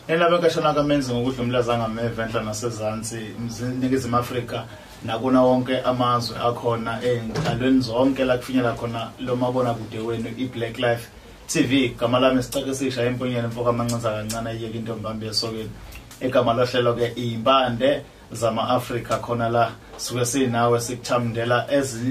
Elaba kashona kamenzi ngokudla umlazanga mevenhla nasezantsi Ningizimu Afrika nakuna wonke amazwe akhona enhlalweni zonke la kufinyela khona lo mabona kude wenu iBlack Life TV. Igama lami sicake sishaya emponyeni mfoka amancinza kancane ayeke intombambi yesokeni. Egama lohlelo ke impande zama Afrika khona la suke sinawe sikuthamndela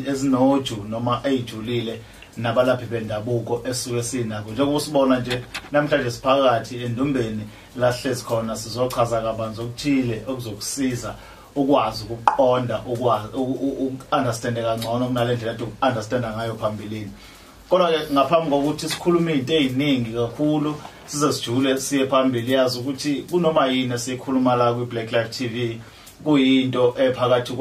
ezinoju noma ejulile nabalaphi bendabuko esuke sinako. Njengoba usibona nje namhlanje siphakathi endumbeni lahlezi khona sizochaza kabanzi okuthile okuzokusiza ukwazi ukuqonda ukwazi ukunderstand kangcono kunalendlela ethi understand ngayo phambilini. Kodwa ke ngaphambi kokuthi sikhulume izinto eziningi kakhulu size sijule siye phambili yazi ukuthi kunoma yini esikhuluma la ku Black Life TV kuyinto ephakathi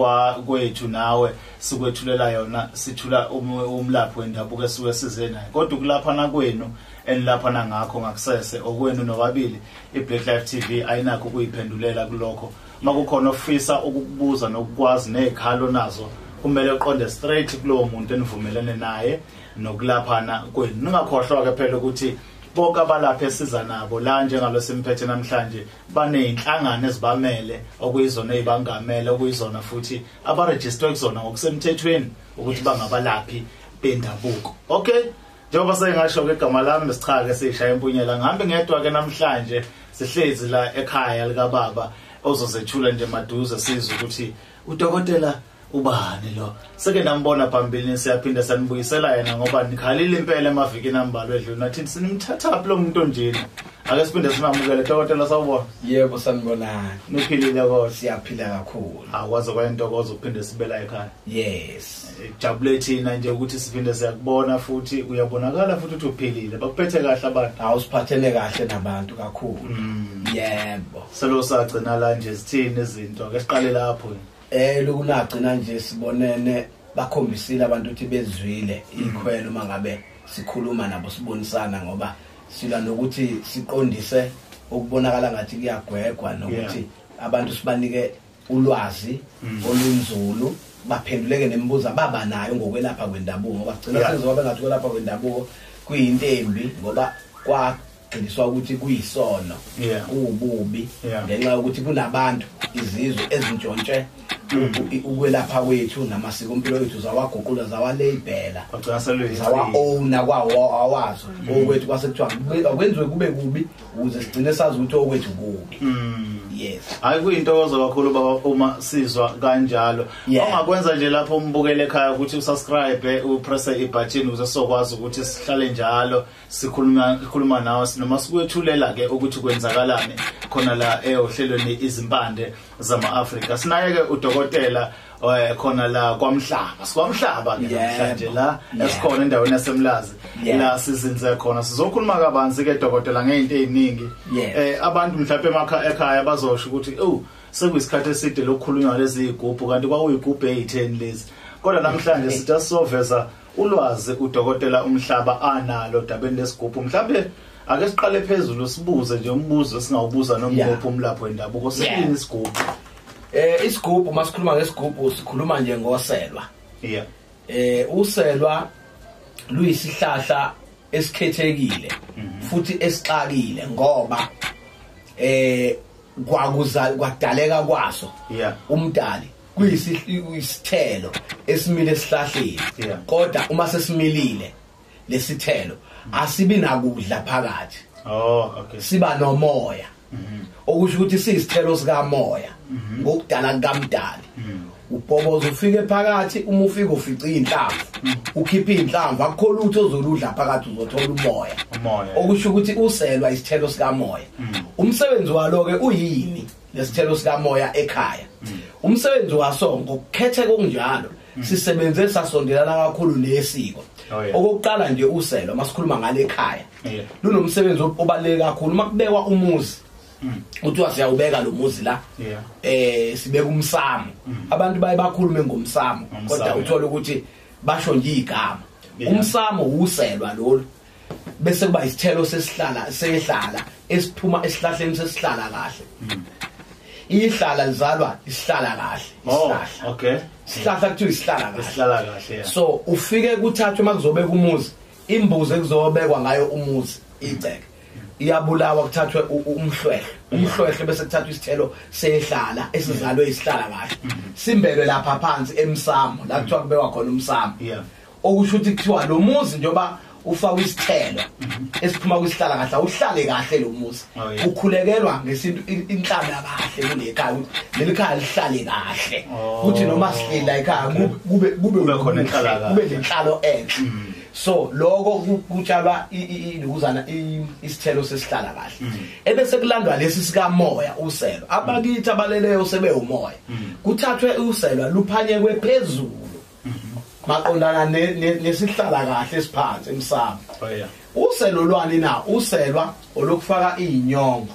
kwethu nawe sikwethulela yona sithula umlaphi wendabuko esuke size naye. Kodwa kulaphana kwenu enilaphana ngakho ngakusese okwenu nobabili iBlack Life TV ayinakho ukuyiphendulela kulokho. Makukhona ofisa ukukubuza nokukwazi nezikhalo nazo kumele uqonde straight kulowo muntu enivumelene naye nokulaphana kwenu. Ningakhohlwa ke phela ukuthi bonke abalapha esiza nabo la njengalo simphethe namhlanje baneyinhlangano ezibamele okuyizona ezibangamele okuyizona futhi abaregister kuzona ngokusemthethweni ukuthi bangabalaphi bendabuko. Okay, njengoba sengasho ke igama lami sichake sishaya empunyela ngihambe ngedwa ke namhlanje sihlezi la ekhaya lika baba ozozethula nje maduze sizwe ukuthi udokotela ubani lo. Seke nambona phambili siyaphinda sanibuyisela yena ngoba nikhalile impela emavikini ambalwa edlule nathi sinimthatha lo muntu njeni. Ake siphinde simamukele dokotela sawubona. Yebo sanibonani. Niphilile kodwa siyaphila kakhulu. Akwazi kwentokozo ukuphinde sibela ekhaya. Yes. Jabule thina nje ukuthi siphinde siyakubona futhi uyabonakala futhi ukuthi uphilile. Bakuphethe kahle abantu. Awusiphathele kahle nabantu kakhulu. Yebo. Selo sagcina la nje sithini izinto ake siqale lapho. Lokunagcina nje sibonene bakhombisile abantu ukuthi bezwile ikhwelo mangabe sikhuluma nabo sibonisana ngoba sila nokuthi siqondise ukubonakala ngathi kuyagwegwa nokuthi abantu sibanike ulwazi olunzulu baphenduleke nemibuzo baba nayo ngokwelapha kwendabuko ngoba sigcina sizoba ngathi kwelapha kwendabuko kuyinto embi ngoba kwagqiniswa ukuthi kuyisono ububi ngenxa yokuthi kunabantu izizwe ezintshontshe ukwelapha kwethu namasiko impilo yethu zawaguqula zawalabela zawa-owna kwawo awazo okwethu kwasekuthiwa akwenziwe kube kubi ukuze sigcine sazi ukuthi okwethu kubi. Yes, hayi kuyintokozo kakhulu baba uma sizwa kanjalo. Ongakwenza nje lapho umbukele ekhaya ukuthi usubscribe upress ibutton ukuze sokwazi ukuthi sihlale njalo sikhuluma nawe noma sikwethulela ke ukuthi kwenzakalani khona la ohlelweni izimpande zama Afrika. Sinaye ke udokotela khona la Kwa-Mhlaba. Kwa-Mhlaba ke namhlanje la esikhona endaweni yaseMlazi la sizinze khona sizokhuluma kabanzi ke dokotela ngezinto eziningi. Abantu mhlawumbe ekhaya bazosho ukuthi sekuyisikhathi eside lokukhulunywa lezi igubhu kanti kwakuyigubhu e10 lezi. Kodwa namhlanje sithi soveza ulwazi udokotela uMhlaba analo dabeni lesigubhu. Mhlawumbe ake siqale phezulu sibuze nje umbuzo singawubuza nomgubhu umlapho wendabuko siyini isigubhu. Isigubhu masikhuluma ngesigubhu sikhuluma nje ngoselwa. Uselwa luyisihlahla esikhethekile futhi esixakile ngoba kwadaleka kwaso umdali kuyisithelo esimile esihlahleni kodwa uma sesimilile lesithelo asibi nakudla phakathi. Siba nomoya okusho ukuthi siyisithelo sikamoya ngokudala kaMdali. Ubhoboza ufike phakathi uma ufika ufica inhlamvu ukhipha inhlamvu akukho lutho ozoludla phakathi uzothola umoya okusho ukuthi uselwa isithelo sikamoya. Umsebenzi walo ke uyini lesithelo sikamoya ekhaya. Umsebenzi waso ngokukhethe konjalo sisebenze sasondelana kakhulu nesiko. Okokuqala nje uselwa masikhuluma ngale ekhaya lunomsebenzi obaluleke kakhulu makubekwa umuzi uthi wasiyawubeka lo muzi la sibeka umsamo. Abantu baye bakhulume ngomsamo kodwa uthola ukuthi basho nje igama. Umsamo uselwa lo bese kuba isithelo sehlala esiphuma esihlahleni sesihlala kahle. Ihlala lizalwa isihlala kahle isihlahla. Isihlahla kuthiwa isihlala kahle. So ufike kuthathwe makuzobeka umuzi imbuzi ekuzobekwa ngayo umuzi iceke iyabulawa kuthathwe umhlwehle bese kuthathwa isithelo sehlala esizalwe isihlala kahle simbelwe lapha phansi emsamo la kuthiwa kubekwa khona umsamo okusho ukuthi kuthiwa lo muzi njoba ufaka isithelo esiphuma kwisihlala kahle uhlale kahle lo muzi ukhulekelwa ngesinto inhlala kahle kulekhaya lelikhaya lihlale kahle kuthi noma sihlela ekhaya kube khona inhlala kahle kube lenhlalo enhle so lokho kutshalwa iluzana isithelo sesihlala kahle ebese kulandwa lesi sika moya uselo abakithi abaleleyo sebe umoya kuthathwe uselo luphanyekwe phezulu maqondana nesihlala kahle esiphansi emsamo uselo lwani na uselwa olokufaka inyongo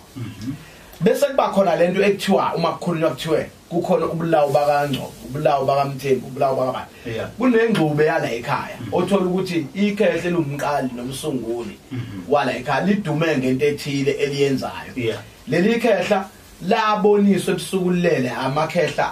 bese kuba khona lento ekuthiwa uma kukhulunywa kuthiwe kukhona ubulawo bakangco ubulawo bakamthembu ubulawo bakabani kunengcube yala ekhaya othola ukuthi ikhehle lumqali nomsunguli wala ekhaya lidume ngento ethile eliyenzayo leli khehla laboniswa ebusukulele amakhehla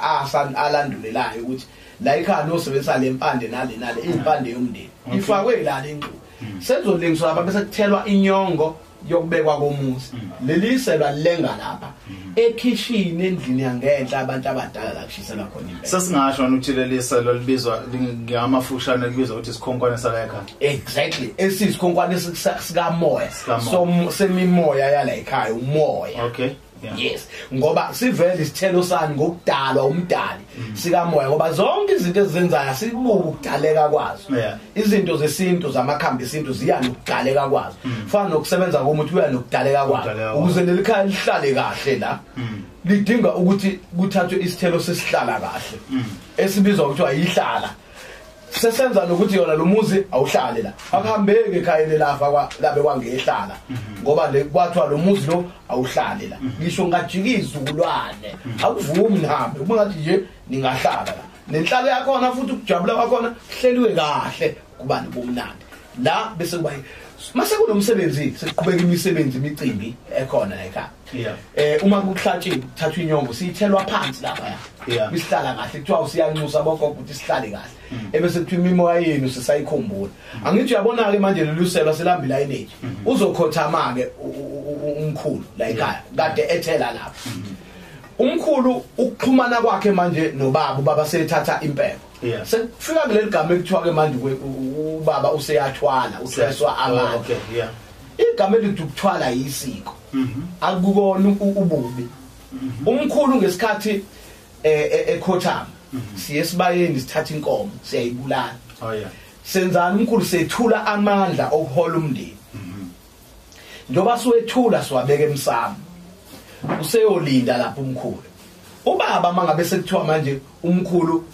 alandulelayo ukuthi la ekhaya nosebenzisa lempande nale impande yomndeni ifakwe la lengcube senzolengiswa lapha bese kuthelwa inyongo yokubekwa komuzi leli selwa lenga lapha ekitchen endlini yangenhla abantu abadala la kushisela khona impela sesingasho ukuthi leli selo libizwa ngamafushane libizwa ukuthi isikhonkwane sala ekhaya exactly esisikhonkwane sika moya so semimoya yala ekhaya umoya okay yes ngoba sivele isithelo sani ngokudalwa umdali sika moya ngoba zonke izinto ezizenzayo sikubuka ukudaleka kwazo izinto zesinto zamakhambi esinto ziya nokudaleka kwazo fana nokusebenza komuntu uya nokudaleka kwazo ukuze lelikhaya lihlale kahle la lidinga ukuthi kuthathwe isithelo sesihlala kahle esibizwa ukuthi ayihlala sesenza nokuthi yona lo muzi awuhlale la akuhambeke ekhaya lafa labe kwangehlala ngoba kwathiwa lo muzi lo awuhlale la ngisho ngajikiza ukulwane akuvumi nihambe uma ngathi nje ningahlala la nenhlalo yakhona futhi ukujabula kwakhona kuhleliwe kahle kubani bomnandi la bese kuba mase kunomsebenzi sesiqhubeka imisebenzi imicimbi ekhona la ekhaya uma kuhlatshiwe kuthathwa inyongo siyithelwa phansi lapha isihlala kahle kuthiwa usiyanxusa bonke ukuthi sihlale kahle ebese kuthiwa imimoya yenu sisayikhumbula angithi uyabona ke manje leluselwa selambila energy uzokhothama ke umkhulu la ekhaya kade ethela lapha umkhulu ukuxhumana kwakhe manje ubaba sethatha impepho sekufika kuleli gama ekuthiwa ke manje ubaba useyathwala uthweswa amandla igama elithi ukuthwala yisiko akukona ububi umkhulu ngesikhathi ekhothama siyesibayeni sithatha inkomo siyayibulala senzani umkhulu sethula amandla okuhola umndeni njoba siwethula siwabeka emsamo useyolinda lapha umkhulu ubaba mangabe sekuthiwa manje umkhulu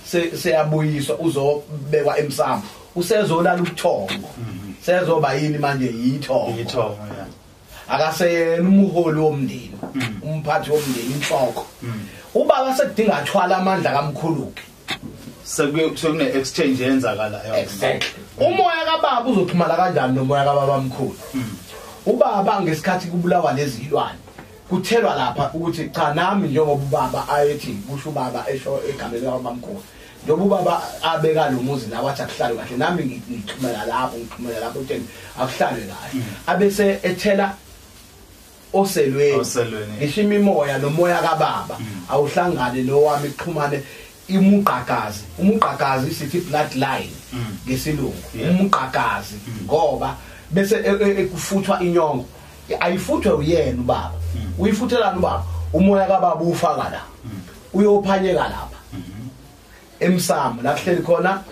seyabuyiswa uzobekwa emsamo usezolala ubuthongo sezoba yini manje yithongo akaseyena umholi womndeni umphathi womndeni inhloko ubaba sekudinga athwala amandla kamkhuluki sekune exchange yenzakala exactly umoya kababa uzoxhumana kanjani nomoya kababa omkhulu ubaba ngesikhathi kubulawa lezi zilwane kuthelwa lapha ukuthi cha nami njengoba ubaba ayethi kusho ubaba esho egameni labamkhulu njengoba ubaba abeka lo muzi la wathi akuhlale kahle nami ngixhumela lapho utheni akuhlale kahle abese ethela oselweni ngisho imimoya nomoya kababa awuhlangane nowami ixhumane umuqagazi sithi bloodline ngesilungu umuqagazi ngoba bese ekufuthwa inyongo ayifuthwe uyena ubaba uyifuthelana ubaba umoya kababa ufaka la uyophanyeka lapha emsamo la kuhleli khona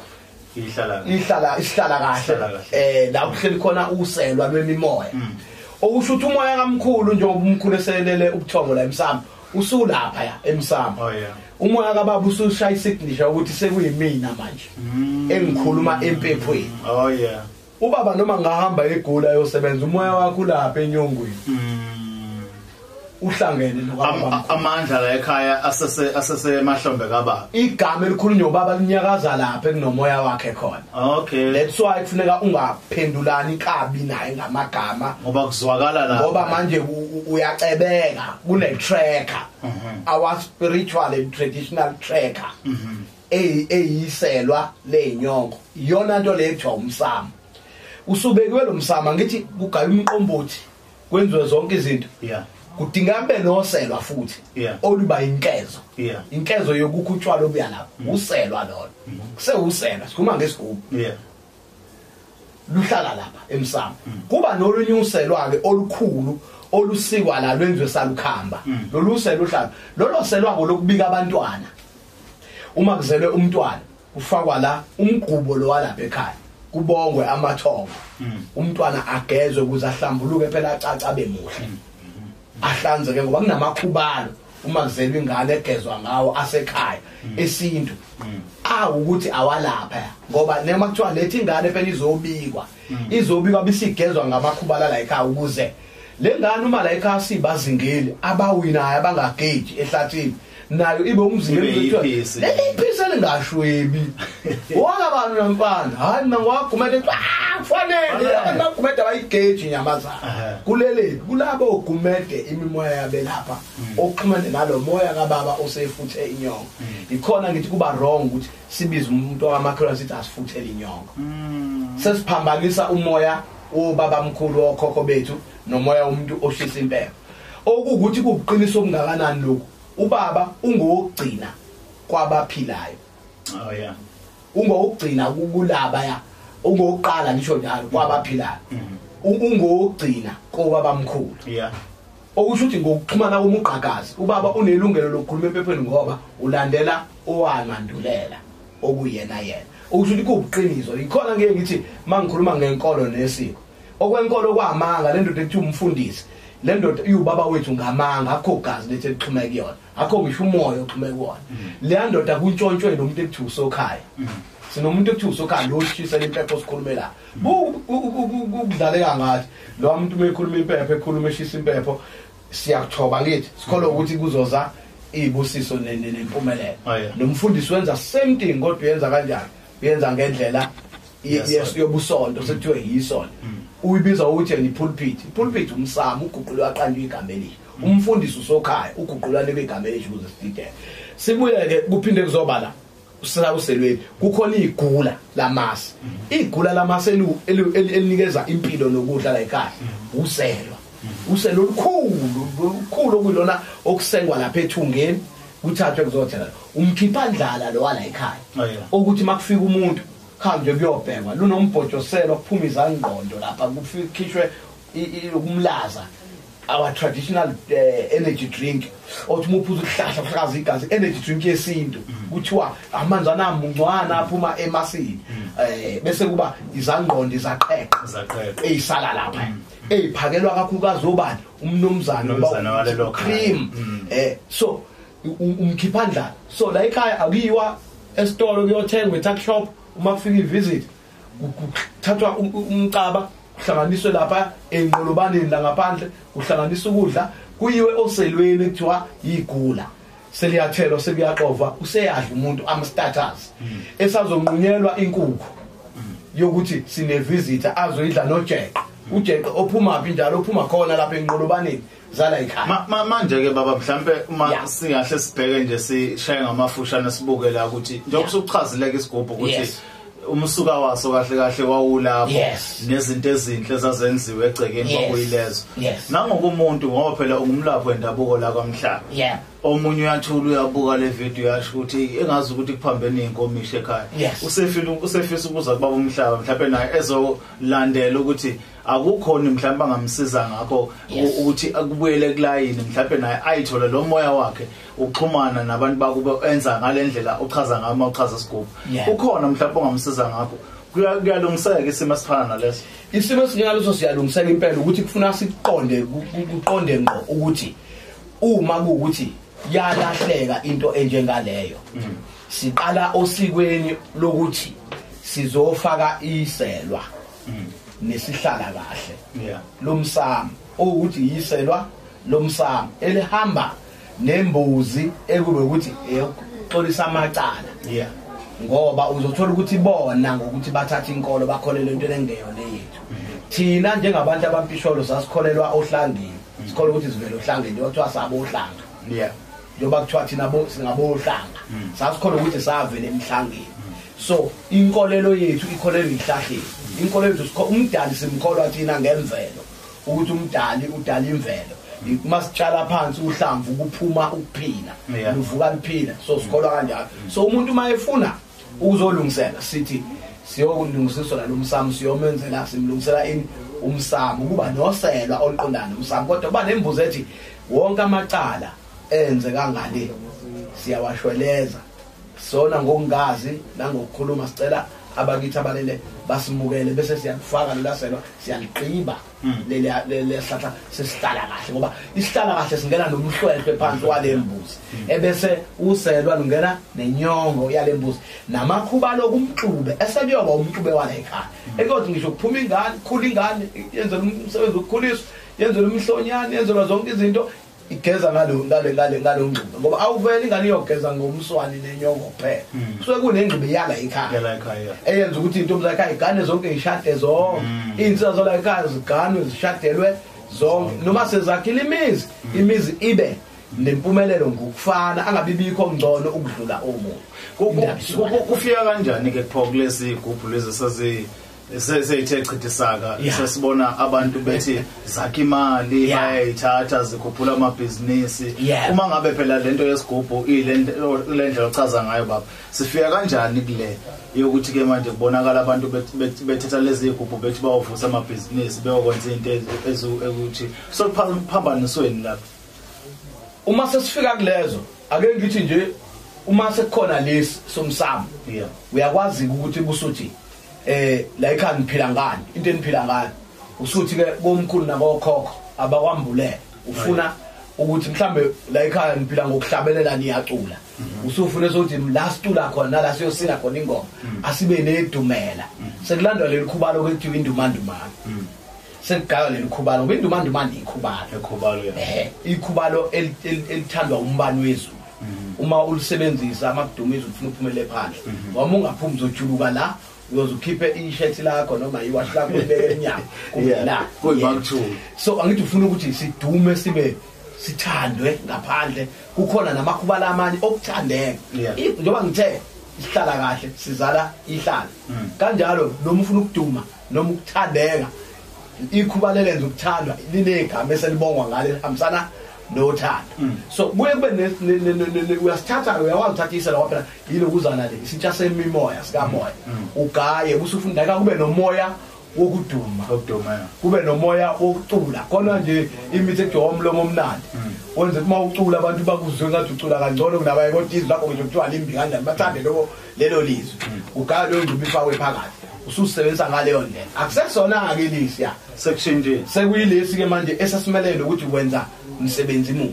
ihlala kahle la kuhleli khona uselwa lwemimoya okusho ukuthi umoya kamkhulu njengoba umkhulu eselele ubuthongo la emsamo usulapha ya emsamo umoya kababa usushaya isignisha ukuthi sekuyimina manje engikhuluma empephweni ubaba noma ngahamba egula yosebenza umoya wakho lapha enyongweni uhlangene nokababa amandla la ekhaya asese mahlombe kababa igama elikhulunywa ubaba linyakaza lapha ekunomoya wakhe khona okay that's why kufuneka ungaphendulani kabi naye ngamagama ngoba kuzwakala la ngoba manje uyacebeka kune tracker our spiritual and traditional tracker eyiselwa lenyongo iyona nto le ekuthiwa umsamo usubekiwe lo msama ngithi kugaya umqombothi kwenziwe zonke izinto kudinga kube noselwa futhi oluba inkezo inkezo yokukhutshwa lobuya lapho uselwa lona kusewuselwa sikhuluma ngesigubhu luhlala lapha emsamo kuba nolunye uselwa ke olukhulu olusikwa la lwenziwe salukhamba lolu selo hlala lolo selwa lokubika abantwana uma kuzelwe umntwana ufakwa la umgqubo lo walapha ekhaya kubongwe amathongo umntwana agezwe ukuze ahlambuluke phela acaca bemuhle ahlanzeke ngoba kunamakhubalo uma kuzelwe ingane egezwa ngawo asekhaya esintu ukuthi awalapha ngoba nema kuthiwa lethi ingane phela izobikwa bisigezwa ngamakhubala la ekhaya ukuze lengane uma la ekhaya sibazingeli abawinayo abangageji ehlathini nayo ibe umzingeli wethu lephisa lengashwebi wakabantu namfana hayi mangwagumede kufanele abagumede abayigeji nyamazana kulele kulabo ogumede imimoya yabe lapha oxhumene nalo moya kababa osefuthe inyongo ikhona ngithi kuba wrong ukuthi sibize umuntu wamakhola sithi asifuthele inyongo sesiphambanisa umoya obaba mkhulu okhokho bethu nomoya umuntu oshisa impepho okukuthi kubuqiniso obungakanani lokho ubaba ungokugcina kwabaphilayo ungokugcina kulaba ungokuqala ngisho njalo kwabaphilayo ungokugcina kobaba mkhulu okusho ukuthi ngokuxhumana komuqhakazi ubaba unelungelo lokukhuluma emphepheni ngoba ulandela owamandulela okuyena okusho ukuthi kubuqiniso ikhona ngeke ngithi mangikhuluma ngenkolo nesiko okwenkolo kwamanga le ndoda ethi umfundisi le ndoda uyubaba wethu ngamanga akho gazi lethe lixhumeke kuyona akho ngisho umoya oxhumeke kuwona le ndoda kuntshontshwe nomuntu ekuthiwa usokhaya sinomuntu ekuthiwa usokhaya lo shisela impepho sikhulumela kudlaleka ngathi lo muntu mekhuluma impepho ekhuluma eshisa impepho siyakuthoba ngithi sikholwa ukuthi kuzoza ibusiso nempumelelo nomfundisi wenza same thing kodwa uyenza kanjani uyenza ngendlela yobusonto sekuthiwe yisonto uyibiza ukuthi ipulpit umsamo uguqulwa aqanjwe igama elihle umfundisi usokhaya uguqulwane kwegama elihle ukuze sidideke sibuye ke kuphinde kuzobala usawuselweni kukhona igula lamasi igula lamasi elinikeza impilo nokudla la ekhaya uselo olukhulu okuyilona okusengwa lapha ethungeni kuthathwe kuzothela umkhiphandlala lo wala ekhaya ukuthi makufika umuntu khanje kuyobhekwa lunombhojoselo kuphuma izangqondo lapha kufikhishwe ukumlaza our traditional energy drink othi muphuza ukuhlahla kuhlakaza igazi energy drink yesintu kuthiwa amanzi anamungcwana aphuma emasini bese kuba izangqondo izaqheqa eyisala lapha eyiphakelwa kakhulukazi obani umnomzana walelo cream so umkhiphandlala so la ekhaya akuyiwa esitolo kuyothenga etuck shop uma kufika ivisit kuthathwa umcaba kuhlanganiswe lapha enqolobaneni la ngaphandle kuhlanganiswa ukudla kuyiwe oselweni ekuthiwa igula seliyathelo sekuyaqova useyadla umuntu ama-status esazonqunyelwa inkukhu yokuthi sine visitor azoyidla nojeqe ujeqe ophuma phi njalo ophuma khona lapha enqolobaneni zala ekhaya manje ke baba mhlambe uma singahle sibheke nje sishaye ngamafushane sibuke la ukuthi njengoba sokuchazileka isigubhu ukuthi umsuka waso kahle kahle wawulapho nezinto ezinhle ezazenziwe egcekeni kwakuyilezo nangokumuntu ngoba phela ungumlapho wendabuko la Kwa-Mhlaba omunye uyathula uyabuka le video yasho ukuthi engazi ukuthi kuphambene inkomisho ekhaya usefisa ukuza kubaba umhlaba mhlawumbe naye ezolandela ukuthi akukhona mhlawumbe angamsiza ngakho ukuthi akubuyele kulayini mhlawumbe naye ayithola lo moya wakhe uxhumana nabantu bakube enza ngalendlela uchaza ngama uchaza isigubhu ukhona mhlawumbe ongamsiza ngakho kuyalungiseka isimo esifana naleso isimo esinjalo siyalungiseka impela ukuthi kufuna siqonde ngqo ukuthi uma kuukuthi yalahleka into enjengaleyo siqala osikweni lokuthi sizofaka iselwa nesihlala kahle lomsamo ukuthi yiselwa lomsamo elihamba nembuzi ekube ukuthi eyoxolisa amacala ngoba uzothola ukuthi bona ngokuthi bathatha inkolo bakholelwe into engeyona yethu thina njengabantu abampisholo sasikholelwa ohlangeni sikholwa ukuthi sivele ohlangeni yothiwa sabo ohlanga njoba kuthiwa thina singabo ohlanga sasikholwa ukuthi savele emhlangeni so inkolelo yethu ikholelwa ihlahleni inkolelo yethu umdali simkholwa thina ngemvelo ukuthi umdali udala imvelo masitshala phansi uhlamvu kuphuma ukuphila luvuka liphila so sikholwa kanjalo so umuntu mayefuna ukuzolungisela sithi siyolungisiswa nalomsamo siyomenzela simlungisela umsamo kuba noselwa oluqondana umsamo kodwa kuba nembuzo ethi wonke amacala enze kangale siyawashweleza sona ngokungazi nangokukhuluma sicela abakithi abalele basimukele bese siyakufaka lolaselwa siyaliqiba le hlahla sesihlala kahle ngoba isihlala kahle singena nomhlwehlo phansi walembuzi ebese uselwa lungena nenyongo yalembuzi namakhuba lokumxube esekuyoba umxube wala ekhaya ekothi ngisho kuphuma ingane khula ingane yenzela umsebenzi ukukhuliswa yenzela umhlonyane yenzela zonke izinto igeza ngalo ngqondo ngoba awuveli ingane iyogeza ngomswani nenyongo kuphela kusuke kunengqibe yala ekhaya eyenza ukuthi intombi zakhe igane zonke ishade zonke insizwa zola ekhaya ziganwe zishadelwe zonke noma sezakhile imizi ibe nempumelelo ngokufana angabibikho ngcono ukudlula omunye kufika kanjani ke kupho kulezi igubhu lezi sesithe chithisaka sesibona abantu bethi zakhe imali bayayithatha zikhuphula amabhizinisi uma ngabe phela lento yesigubhu ilendlela ochaza ngayo baba sifika kanjani kule yokuthi ke manje kubonakala abantu bethetha lezi igubhu bethi bayovusa amabhizinisi beyokwenza into ukuthi sokuphambanisweni lapho uma sesifika kulezo ake ngithi nje uma sekukhona lesi somsamo uyakwazi ukuthi kusuthi la ekhaya ngiphila ngani into eniphila ngayo usuthi ke bomkhulu nabokhokho abakwambulele ufuna ukuthi mhlambe la ekhaya ngiphila ngokuhlabelela niyacula usufuna ukuthi la situla khona nala siyosina khona ingoma asibe nedumela sekulandwa lelikhubalo kwethiwa indumandumane sekugaya lelikhubalo ngoba indumandumane ikhubalo ikhubalo elithandwa umbani wezulu uma ulisebenzisa amadumizi ufuna uphumele phandle ngoba ungaphumi uzojuluka la uyozukhiphe i-shirt lakho noma iwash lakho ubeke enyama la kuyibakuthula so angithi ufuna ukuthi sidume sibe sithandwe ngaphandle kukhona namakhuba lamanye okuthandeka njengoba ngithe isihlala kahle sizala ihlala kanjalo noma ufuna ukuduma noma ukuthandeka ikhuba lelenza ukuthandwa linegama eselibongwa ngale lihambisana nothando so kuye kube uyasithatha uyakwazi uthathisa la phela yilokuzana le isitsha semimoya sikamoya ugaye usufunda ka kube nomoya wokuduma kube nomoya wokucula khona nje imithi ejwa umlomo omnandi wenze uma ucula abantu bakuzwe ngathi ucula kangcono kunabaye kodwa izwi lakho nje kuthiwa limbi kanjani bathande lelo lizwi ugaye lo ngcubi ifakwe phakathi ususebenza ngaleyo ndlela akusesona ke lisi sekushintshe sekuyilesi ke manje esasimelele ukuthi wenza umsebenzi mu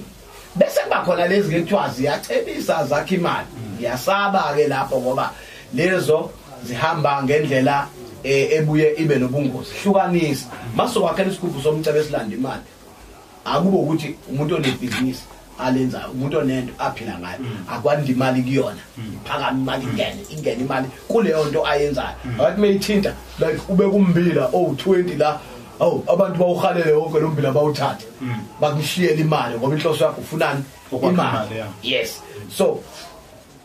bese kuba khona lezi ke kuthiwa ziyacebisa zakhe imali ngiyasaba ke lapho ngoba lezo zihamba ngendlela ebuye ibe nobungozi hlukanisa masokwakhela isigubhu somcebe esilanda imali akube ukuthi umuntu onebusiness alenza umuntu onento aphila ngayo akwandi imali kuyona iphakama imali ingene imali kuleyo nto ayenzayo ngathi mayithinta like ube kumbila 20 la abantu bawuhalele wonke lo mbila bawuthatha bakushiyela imali ngoba inhloso yakho ufunani imali yes so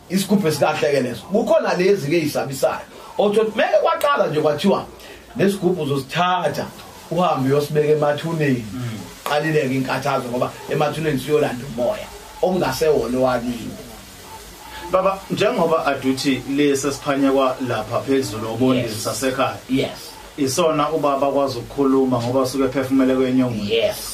isigubhu esikahle ke leso kukhona lezi ke izabisayo othi meke kwaqala nje kwathiwa lesigubhu uzosithatha uhambe uyosibeka emathuneni qalileke inkathazo ngoba emathuneni siyolanda umoya ongasewona wakini baba njengoba aduthi lesi siphanya kwa lapha phezulu obondisi sasekhaya yes isona ubaba kwazi ukukhuluma ngoba suke ephefumele kwenyongo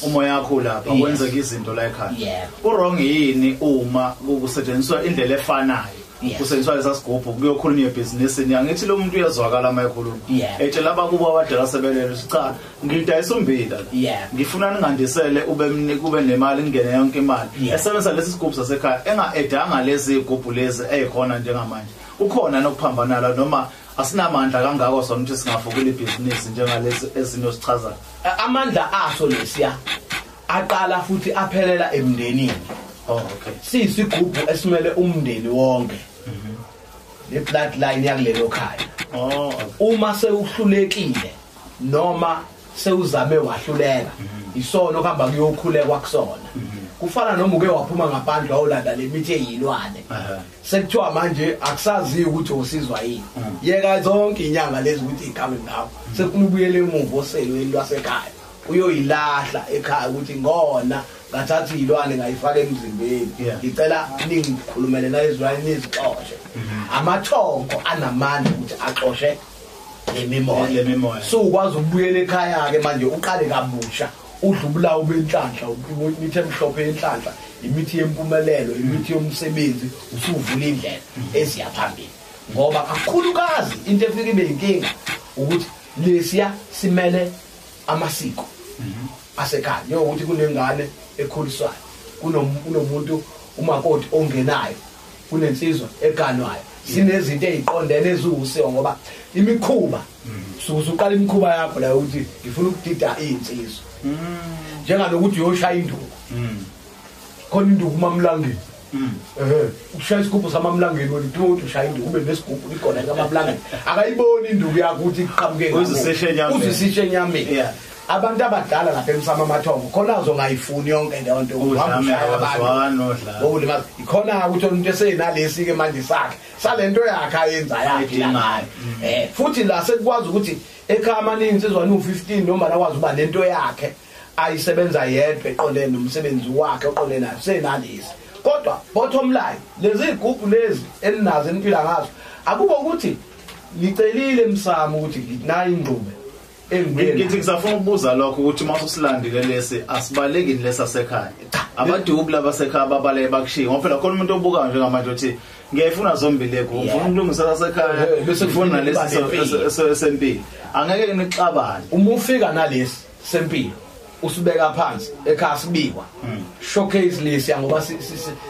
umoya wakho lapha kwenzeka izinto la ekhaya urong yini uma kusetshenziswa indlela efanayo kusetshenziswa lesasigubhu kuyokhulunywa ebhizinisini angithi lo muntu uyazwakala mayikhuluma etshela abakubo abadala sebelele cha ngidayisa umbila ngifuna ningandisele kube nemali ingene yonke imali esebenzisa lesi sigubhu sasekhaya enga-edanga lezi igubhu lezi ezikhona njengamanje ukhona nokuphambana noma asinamandla kangako sona ukuthi singafukula ibhizinisi njengalezi ezinto sichaza amandla aso lesiya aqala futhi aphelela emndenini siyisigubhu esimele umndeni wonke le bloodline yakulelo khaya uma sewuhlulekile noma sewuzame wahluleka isona okuhamba kuyokhulekwa kusona kufana noma uke waphuma ngaphandle wawulanda lemithi eyilwane sekuthiwa manje akusazi ukuthi usizwa yini yeka zonke inyanga lezi ukuthi ikhame ngawo sekufuna ubuyele emuva oselweni lwasekhaya uyoyilahla ekhaya ukuthi ngona ngathatha izilwane ngayifaka emzimbeni ngicela ningikhulumele naizilwane nizixoshe amathongo anamandla ukuthi axoshe lemimoya so ukwazi ukubuyela ekhaya ke manje uqale kabusha udlubulawo benhlanhla imithi emhlophe yenhlanhla imithi yempumelelo imithi yomsebenzi usuvula indlela esiyaphambili ngoba kakhulukazi into efika ibe inkinga ukuthi lesiya simele amasiko asekhaya yokuthi kunengane ekhuliswayo kunomuntu umakoti ongenayo kunensizwa eganwayo sinezinto eziqondene eziwusiyo ngoba imikhuba sukuqala imikhuba yakho la ukuthi ngifuna ukudida insizwa njengalokuthi uyoshaya induku khona induku mamlangeni ushaya isigubhu samamlangeni wena uthi ushaya induku ube nesigubhu ikhona kamamlangeni akayiboni induku yakho ukuthi iqhamuke uzisishe enyameni abantu abadala lapha emsama amathongo khona azongayifuni yonke le nto ngoba ikhona ukuthi umuntu esenalesi ke manje sakhe salento yakhe ayenza yakhe futhi la sekwazi ukuthi ekhaya amaningi insizwane u15 noma nakwazi uba lento yakhe ayisebenza yedwa eqondene nomsebenzi wakhe oqondene nayo senalesi kodwa bottom line lezi igroup lezi eninazo empila ngazo akube ukuthi licelile emsamo ukuthi nayi ingqube ngithi ngisafuna ukubuza lokho ukuthi mase usilandile lesi asibalekini lesasekhaya abadubu labasekhaya babaleke bakushiya ngoba phela khona umuntu obuka njengamanje uthi ngiyayifuna zombili legroup ufuna ukulungisa lasekhaya bese kufuna nalesi sempilo angeke nixabane uma ufika nalesi sempilo usibeka phansi ekhaya sibikwa showcase lesi ngoba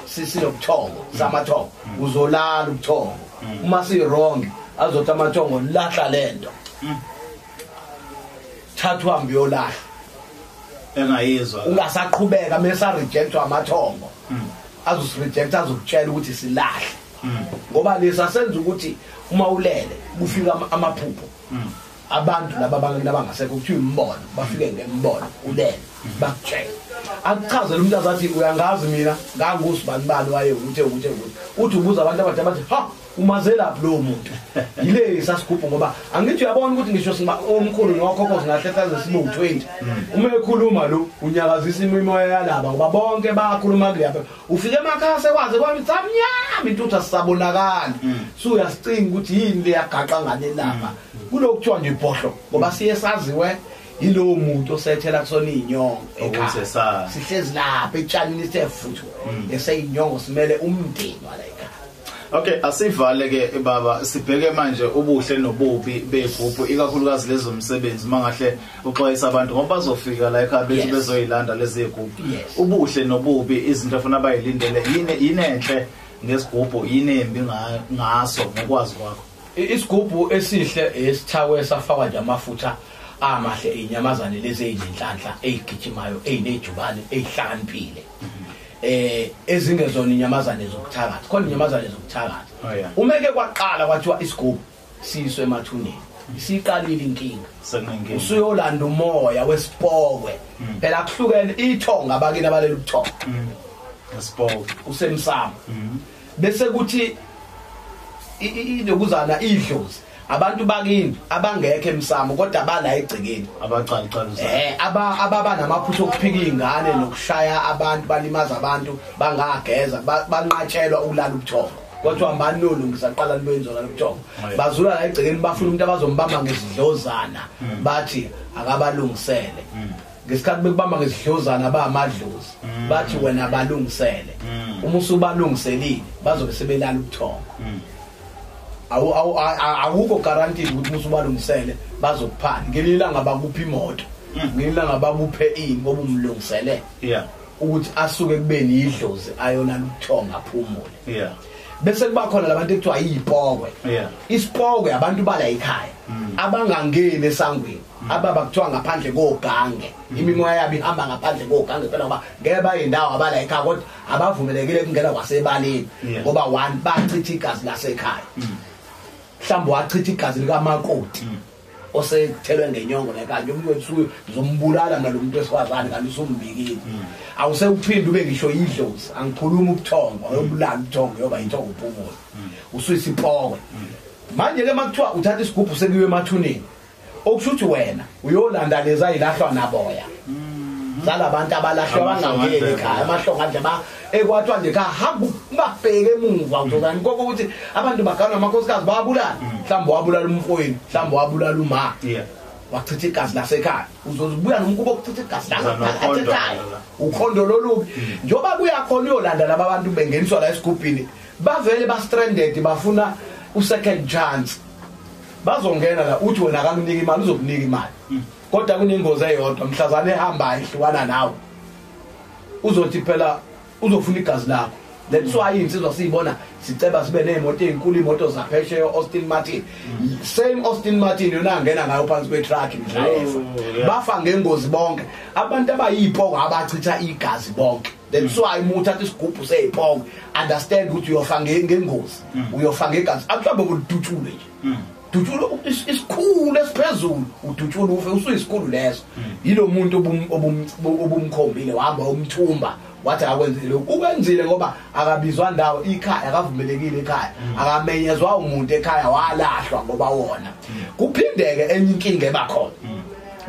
sinobuthongo samathongo uzolala ubuthongo uma si wrong azothi amathongo lahla lento thathu hambe yolahla engayizwa ungasaqhubeka mesa rejectwa amathongo azosireject azokutshela ukuthi silahle ngoba lesa senza ukuthi uma ulele kufika amaphupho abantu laba bangasekho ukuthi imbono bafike ngembono ulele bakutshela akuchazela umuntu azathi uyangazi mina ngangusibani waye uthe uthi ubuza abantu abadala bathi ha umazela lo muntu yile sasigubhu ngoba angithi uyabona ukuthi ngisho omkhulu nokhokho singahlehla sibe u20 uma ekhuluma lo unyakazisa imimoya yalaba ngoba bonke bayakhuluma kulapha ufike emakhaya sekwaze kwami tsamnyama intuthu asisabonakala so uyasicinga ukuthi yini le yagaqa ngane lapha kulokuthiwa nje ibhohlo ngoba siye saziwe yilowo muntu osethela kusona inyongo ekhaya sihlezi lapha etshanini sefuthu eseyinyongo simele umndeni wala ekhaya. Okay, asivale ke baba sibheke manje ubuhle nobubi begroup ikakhulukazi lezo msebenzi mangahle uxwayisa abantu ngoba bazofika la ekhaya bethi bezoyilanda lezi group ubuhle nobubi izinto afuna abayilindele yini enhle ngesigubhu yini embi ngaso ngokwazi kwakho. Isigubhu esihle esithawe safakwa nje amafutha amahle inyamazane lezi ezinhlanhla ezigijimayo ezinejubane ezihlakaniphile ezingezona inyamazane zokuthakatha khona inyamazane zokuthakatha umeke kwaqala kwathiwa isigubhu siswe emathuneni isiqalile inkinga usuyolanda umoya wesipokwe phela kuhlukene ithonga abakini abalela ubuthonga wesipokwe usemsamo bese kuthi inokuzana idlozi abantu bakini abangekho emsamo kodwa bala egcekeni ababa namaphutho okuphika izingane nokushaya abantu balimaza abantu bangageza banqatshelwa ukulala ubuthongo kodwa hambani nolungisa qala libenzo la ubuthongo bazula la egcekeni bafuna umuntu abazombamba ngezidlozana bathi akabalungisele ngesikhathi bekubamba ngezidlozana abamadlozi bathi wena balungisele uma usubalungiselile bazobe sebelala ubuthongo awukho guaranteed ukuthi musubalungisele bazokuphana ngelilanga bakuphi imoto ngelilanga bakuphe ini ngoba umlungisele ukuthi asuke kubeni idlozi ayona luthonga aphumule bese kuba khona labantu ekuthiwa yipokwe isipokwe abantu bala ekhaya abangangeni esangweni ababa kuthiwa ngaphandle kogange imimoya yabo ihamba ngaphandle kogange phela ngoba ngeke bayindawo abala ekhaya kodwa abavumelekile kungena kwasebaleni ngoba one bachitha igazi lasekhaya mhlawumbe wachitha igazi likamakoti osethelwe ngenyongo lekanje umuntu wethu uzombulala nalomuntu wesifazane kanti usumbikile awusekuphinde ube ngisho idlozi angikhuluma ubuthongo ayobulala ubuthongo yoba inthongo uphumule usuyisipokwe manje ke makuthiwa uthatha isigubhu sekuyiwe emathuneni okushuthi wena uyolanda lezi ayilahlwa naboya zalabantu abalahlwa bangangeni ekhaya amahlonga nje ekwathiwa nje hamba babheke emuva uzokani konke ukuthi abantu bagana amakhosikazi bayabulala mhlawumbe wabulala umfowenu mhlawumbe wabulala uma wachitha igazi lasekhaya uzobuya nomkubo okuchitha igazi lasekhaya ukhondo lolubi njoba kuyakhona uyolanda laba bantu bengeniswa la esigubhini bavele ba stranded bafuna u-second chance bazongena la uthi wena akanginiki imali uzokunika imali kodwa kunengozi eyodwa mhlazane ehamba ihlukana nawe uzothi phela uzofuna igazi lakho that's why insizwa siyibona siceba sibe neemoto ezinkulu imoto zaphesheya Austin Martin same Austin Martin yona ngena ngayo phansi kwe-truck driver bafa ngengozi bonke abantu abayipoko abachitha igazi bonke that's why umuthatha isigubhu seyipoko understand ukuthi uyofa ngengozi uyofa ngegazi mhlawumbe kulidutshule nje dutshulu isikhulu esiphezulu udutshulu ufe usuyisikhulu leso yilo muntu obumkhombile wahamba umthumba wathi akwenze lokho ukwenzile ngoba akabizwa ndawo ikhaya akavumelekile ekhaya akamenyezwa umuntu ekhaya walahlwa ngoba wona kuphindeke enye inkinga ebakhona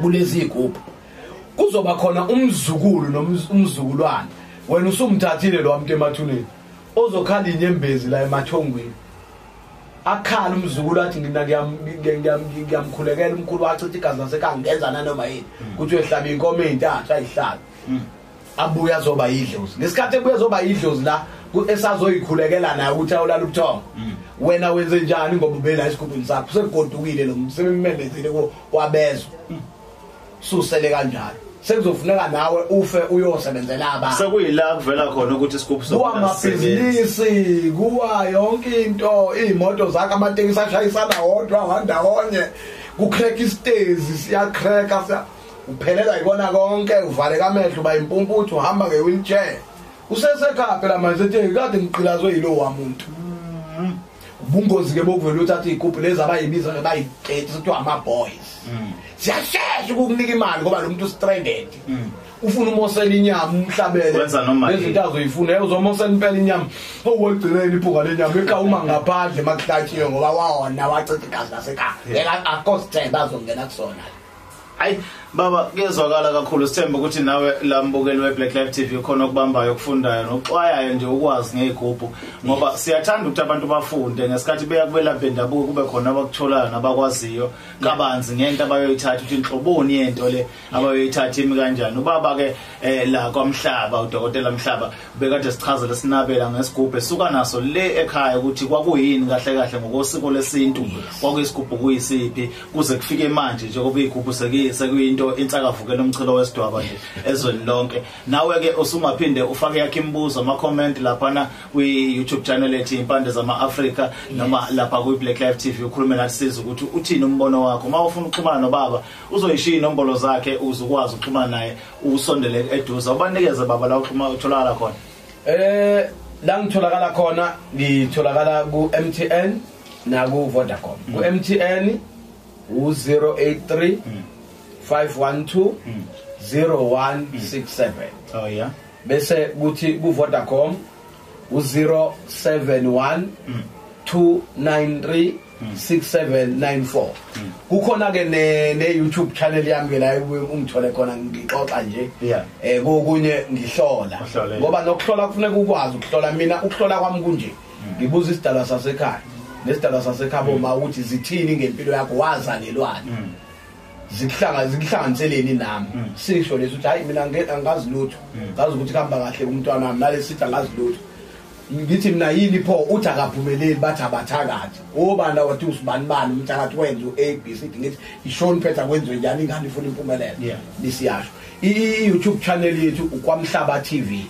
kulezi igubhu kuzoba khona umzukulu nomzukulwane wena usumthathile lo muntu emathuneni ozokhala inyembezi la emathongweni akhala umzukulu athi ngina ngiyamkhulekela umkhulu wachitha igazi lasekhaya ngenza nanoma yini kuthi uyehlaba inkomo ezintathu ayihlaba abuya azoba idlozi ngesikhathi ebuya azoba idlozi la esazoyikhulekela naye ukuthi awulala ubuthongo wena wenze njani ngoba ubela isigubhini sakho segodukile lo msememezile wabezwa susele kanjalo sekuzofuneka nawe ufe uyosebenzela abantu sekuyila kuvela khona ukuthi isigubhu amabhizinisi kuwa yonke into imoto zakhe amatekisi ashayisana wodwa wandawonye kucrack istezi siyacracka uphelela yibona konke uvaleka amehlo bayimpumputhu uhamba ngewheelchair usesekhaya phela manje ethi kade ngiqilazwe yilo wamuntu ubungozi ke bokuvela uthatha igubhu lezi abayibiza bayiqethi ukuthi ama boys siyashesha ukukunika imali ngoba lo muntu stranded ufuna umosela inyama umhlabele lezinto azoyifuna uzomosela impela inyama owegcineni iphunga lenyama ekhaya uma ngaphandle makuhlatshiwe ngoba wawona wachitha igazi lasekhaya akosithemba bazongena kusona. Hayi baba kuyezwakala kakhulu sithemba ukuthi nawe lambukeli weBlack Life TV ukhona ukubambayo ukufundayo noxwayayo nje ukwazi ngezigubhu ngoba siyathanda ukuthi abantu bafunde ngesikhathi beya kubela bendabuko kube khona abakutholayo nabakwaziyo kabanzi ngento abayoyithatha ukuthi inhloboni yento le abayoyithatha imi kanjani ubaba ke la Kwa-Mhlaba udokotela Mhlaba bekade sichazela sinabela ngesigubhu esuka naso le ekhaya ukuthi kwakuyini kahle kahle ngokosiko lesintu kwakuyisigubhu kuyisiphi kuze kufike manje nje ngoba igubhu sekuyinto insakavukela umchilo wesidwaba nje ezweni lonke nawe ke usumaphinde ufake yakhe imibuzo ama comment lapha kwi YouTube channel ethi impande zama Africa noma lapha kwi Black Life TV ukhulume nathi siza ukuthi uthini umbono wakho mawufuna ukuxhumana nobaba uzoyishiya inombolo zakhe uzokwazi ukuxhumana naye usondele eduze ubanikeze baba la utholakala khona la ngitholakala khona ngitholakala ku MTN na ku Vodacom ku MTN u083 512 0167 oh yeah bese kuthi ku Vodacom u071 293 6794 kukhona ke ne YouTube channel yami ke la ungithole khona ngixoxa nje kokunye ngihlola ngoba nokuhlola kufuneka ukwazi ukuhlola mina ukuhlola kwami kunje ngibuza isidalwa sasekhaya nesidalwa sasekhaya boma ukuthi zithini ngempilo yakho wazalelwani zikuhlanganiseleni nami sisho leso ukuthi hayi mina angazi lutho ngazi ukuthi kuhamba kahle umntwana wami nalesi sithi angazi lutho ngithi mina yini pho uthi akaphumeleli bathi abathakathi obanda wathi usibani bani umthakathi wenza uABC ngithi ishoni phetha kwenziwe njani ingane ifuna impumelelo lisiyasho iYouTube channel yethu Kwa-Mhlaba TV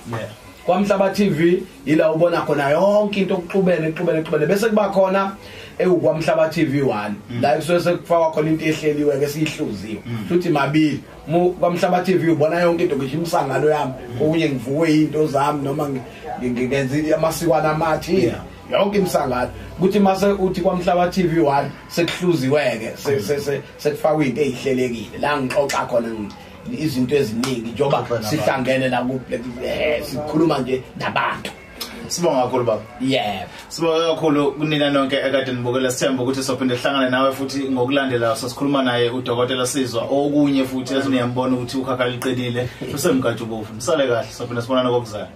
Kwa-Mhlaba TV ila ubona khona yonke into okuxubene bese kuba khona Kwa-Mhlaba TV 1 la kusuke kufakwa khona into ehleliwe ke sihluziwe futhi mabili Kwa-Mhlaba TV ubona yonke into ngisho imsangano yami okunye ngivuke into zami noma ngenza amasikwana amathi yonke imsangano ukuthi mase uthi Kwa-Mhlaba TV 1 sekuhluziweke sekufakwa into ezihlelekile la ngixoxa khona izinto eziningi njoba sihlangene la ku sikhuluma nje nabantu Sibonga kakhulu baba. Yebo. Sibonga kakhulu kunina nonke ekade nibukela sithemba ukuthi sophinde sihlangane nawe futhi ngokulandela sosikhuluma naye udokotela Sizwa okunye futhi esiniyambona ukuthi ukhakha liqedile usemgatshubovu. Nisale kahle sophinde sibonana kokuzayo.